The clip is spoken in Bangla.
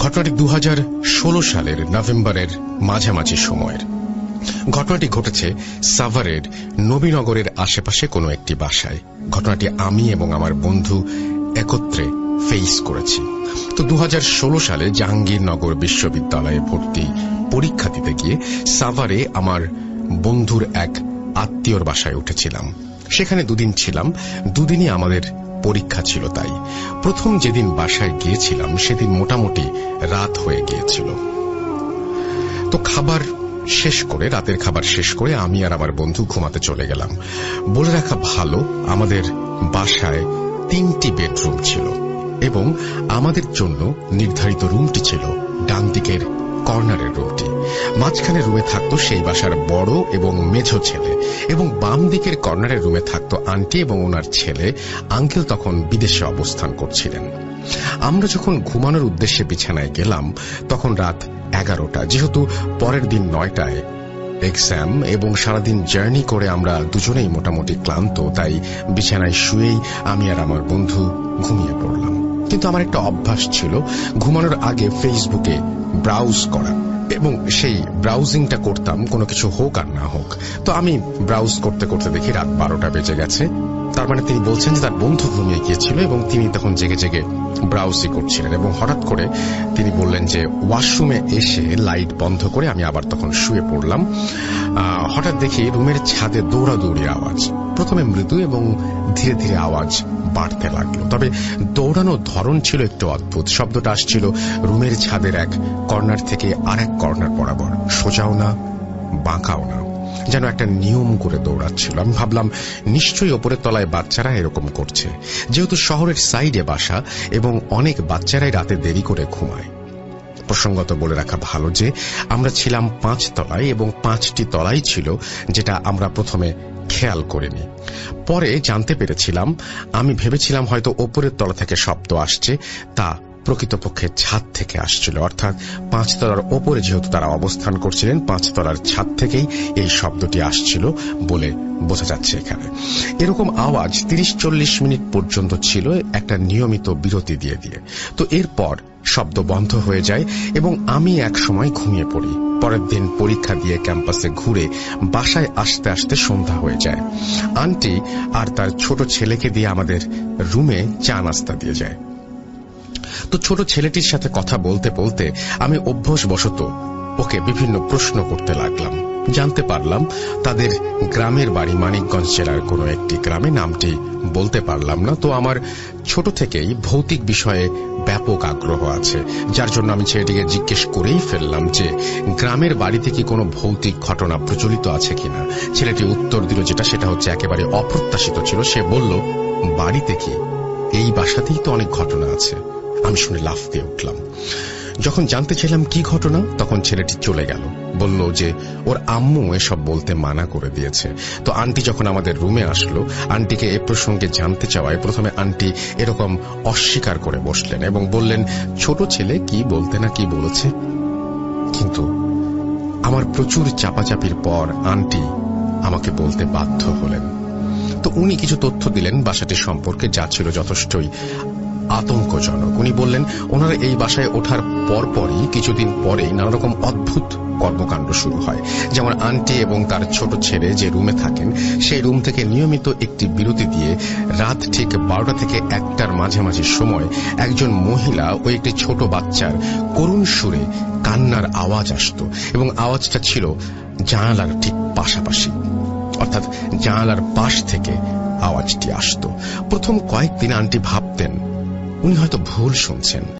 ঘটনাটি 2016 সালের নভেম্বরের মাঝামাঝি সময়ের। ঘটনাটি ঘটেছে সাভারের নবীনগরের আশেপাশে কোনো একটি বাসায়। ঘটনাটি আমি এবং আমার বন্ধু একত্রে ফেস করেছি। তো 2016 সালে জাহাঙ্গীরনগর বিশ্ববিদ্যালয়ে ভর্তি পরীক্ষা দিতে গিয়ে সাভারে আমার বন্ধুর এক আত্মীয়র বাসায় উঠেছিলাম। সেখানে দুদিন ছিলাম, দুদিনই আমাদের পরীক্ষা ছিল। তাই প্রথম যেদিন বাসায় গিয়েছিলাম সেদিন মোটামুটি রাত হয়ে গিয়েছিল। তো রাতের খাবার শেষ করে আমি আর আমার বন্ধু ঘুমাতে চলে গেলাম। বলে রাখা ভালো, আমাদের বাসায় 3টি বেডরুম ছিল এবং আমাদের জন্য নির্ধারিত রুমটি ছিল ডান দিকের কর্নারের রুমটি। মাঝখানে রুমে থাকতো সেই বাসার বড় এবং মেঝো ছেলে, এবং বাম দিকের কর্নারের রুমে থাকতো আন্টি এবং ওনার ছেলে। আঙ্কেল তখন বিদেশে অবস্থান করছিলেন। আমরা যখন ঘুমানোর উদ্দেশ্যে বিছানায় গেলাম তখন রাত 11টা। যেহেতু পরের দিন 9টায় এক্সাম এবং সারাদিন জার্নি করে আমরা দুজনেই মোটামুটি ক্লান্ত, তাই বিছানায় শুয়েই আমি আর আমার বন্ধু ঘুমিয়ে পড়লাম। কিন্তু আমার একটা অভ্যাস ছিল ঘুমানোর আগে ফেসবুকে ব্রাউজ করা, এবং সেই ব্রাউজিংটা করতাম কোনো কিছু হোক আর না হোক। তো আমি ব্রাউজ করতে করতে দেখি রাত 12টা বেজে গেছে। তার মানে তিনি বলছেন যে তার বন্ধু ঘুমিয়ে গিয়েছিল এবং তিনি তখন জেগে জেগে ব্রাউজই করছিলেন। এবং হঠাৎ করে তিনি বললেন যে ওয়াশরুমে এসে লাইট বন্ধ করে আমি আবার তখন শুয়ে পড়লাম। হঠাৎ দেখি রুমের ছাদে দৌড়াদৌড়ির আওয়াজ। প্রথমে মৃদু এবং ধীরে ধীরে আওয়াজ বাড়তে লাগলো, তবে দৌড়ানোর ধরন ছিল একটু অদ্ভুত। শব্দটা আসছিল রুমের ছাদের এক কর্নার থেকে আরেক কর্নার বরাবর, সোজাও না বাঁকাও না, যেন একটা নিয়ম করে দৌড়াচ্ছিল। আমি ভাবলাম নিশ্চয়ই ওপরের তলায় বাচ্চারা এরকম করছে, যেহেতু শহরের সাইডে বাসা এবং অনেক বাচ্চারাই রাতে দেরি করে ঘুমায়। প্রসঙ্গত বলে রাখা ভালো যে আমরা ছিলাম 5 তলায় এবং 5টি তলাই ছিল, যেটা আমরা প্রথমে খেয়াল করিনি। পরে জানতে পেরেছিলাম, আমি ভেবেছিলাম হয়তো ওপরের তলা থেকে শব্দ আসছে, তা প্রকৃতপক্ষে ছাদ থেকে আসছিল। অর্থাৎ 5 তলার ওপরে যেহেতু তারা অবস্থান করছিলেন, 5 তলার ছাদ থেকেই এই শব্দটি আসছিল বলে বোঝা যাচ্ছে এখানে। এরকম আওয়াজ 30-40 মিনিট পর্যন্ত ছিল, একটা নিয়মিত বিরতি দিয়ে দিয়ে। তো এরপর শব্দ বন্ধ হয়ে যায় এবং আমি এক সময় ঘুমিয়ে পড়ি। পরের দিন পরীক্ষা দিয়ে ক্যাম্পাসে ঘুরে বাসায় আসতে আসতে সন্ধ্যা হয়ে যায়। আন্টি আর তার ছোট ছেলেকে দিয়ে আমাদের রুমে চা নাস্তা দিয়ে যায়। তো ছোট ছেলেটির সাথে কথা বলতে বলতে আমি অভ্যাসবশত ওকে বিভিন্ন প্রশ্ন করতে লাগলাম। জানতে পারলাম তাদের গ্রামের বাড়ি মানিকগঞ্জ জেলার কোনো একটি গ্রামে, নামটি বলতে পারলাম না। তো আমার ছোট থেকেই ভৌতিক বিষয়ে ব্যাপক আগ্রহ আছে, যার জন্য আমি ছেলেটিকে জিজ্ঞেস করেই ফেললাম যে গ্রামের বাড়িতে কি কোনো ভৌতিক ঘটনা প্রচলিত আছে কিনা। ছেলেটি উত্তর দিল সেটা হচ্ছে একেবারে অপ্রত্যাশিত ছিল। সে বলল, বাড়িতে কি, এই বাসাতেই তো অনেক ঘটনা আছে। আমি শুনে লাফ দিয়ে উঠলাম। যখন জানতে চাইলাম কি ঘটনা, তখন ছেলেটি চলে গেল, বলল যে ওর আম্মু এসব বলতে মানা করে দিয়েছে। তো আন্টি যখন আমাদের রুমে আসলো, আন্টিকে এ প্রসঙ্গে জানতে চাওয়ায় প্রথমে আন্টি এরকম অস্বীকার করে বসলেন এবং বললেন ছোট ছেলে কি বলতে না কি বলেছে। কিন্তু আমার প্রচুর চাপাচাপির পর আন্টি আমাকে বলতে বাধ্য হলেন। তো উনি কিছু তথ্য দিলেন বাসাটি সম্পর্কে, যা ছিল যথেষ্টই আতঙ্কজনক। উনি বললেন ওনারা এই বাসায় ওঠার পরপরই কিছুদিন পরেই নানা রকম অদ্ভুত কর্মকাণ্ড শুরু হয়। যেমন আন্টি এবং তার ছোট ছেলে যে রুমে থাকেন সেই রুম থেকে নিয়মিত একটি বিরতি দিয়ে রাত ঠিক 12টা থেকে 1টার মাঝামাঝি সময় একজন মহিলা ও একটি ছোট বাচ্চার করুণ সুরে কান্নার আওয়াজ আসতো, এবং আওয়াজটা ছিল জানালার ঠিক পাশাপাশি, অর্থাৎ জানালার পাশ থেকে আওয়াজটি আসতো। প্রথম কয়েকদিন আন্টি ভাবতেন উনি হয়তো ভুল শুনছেন।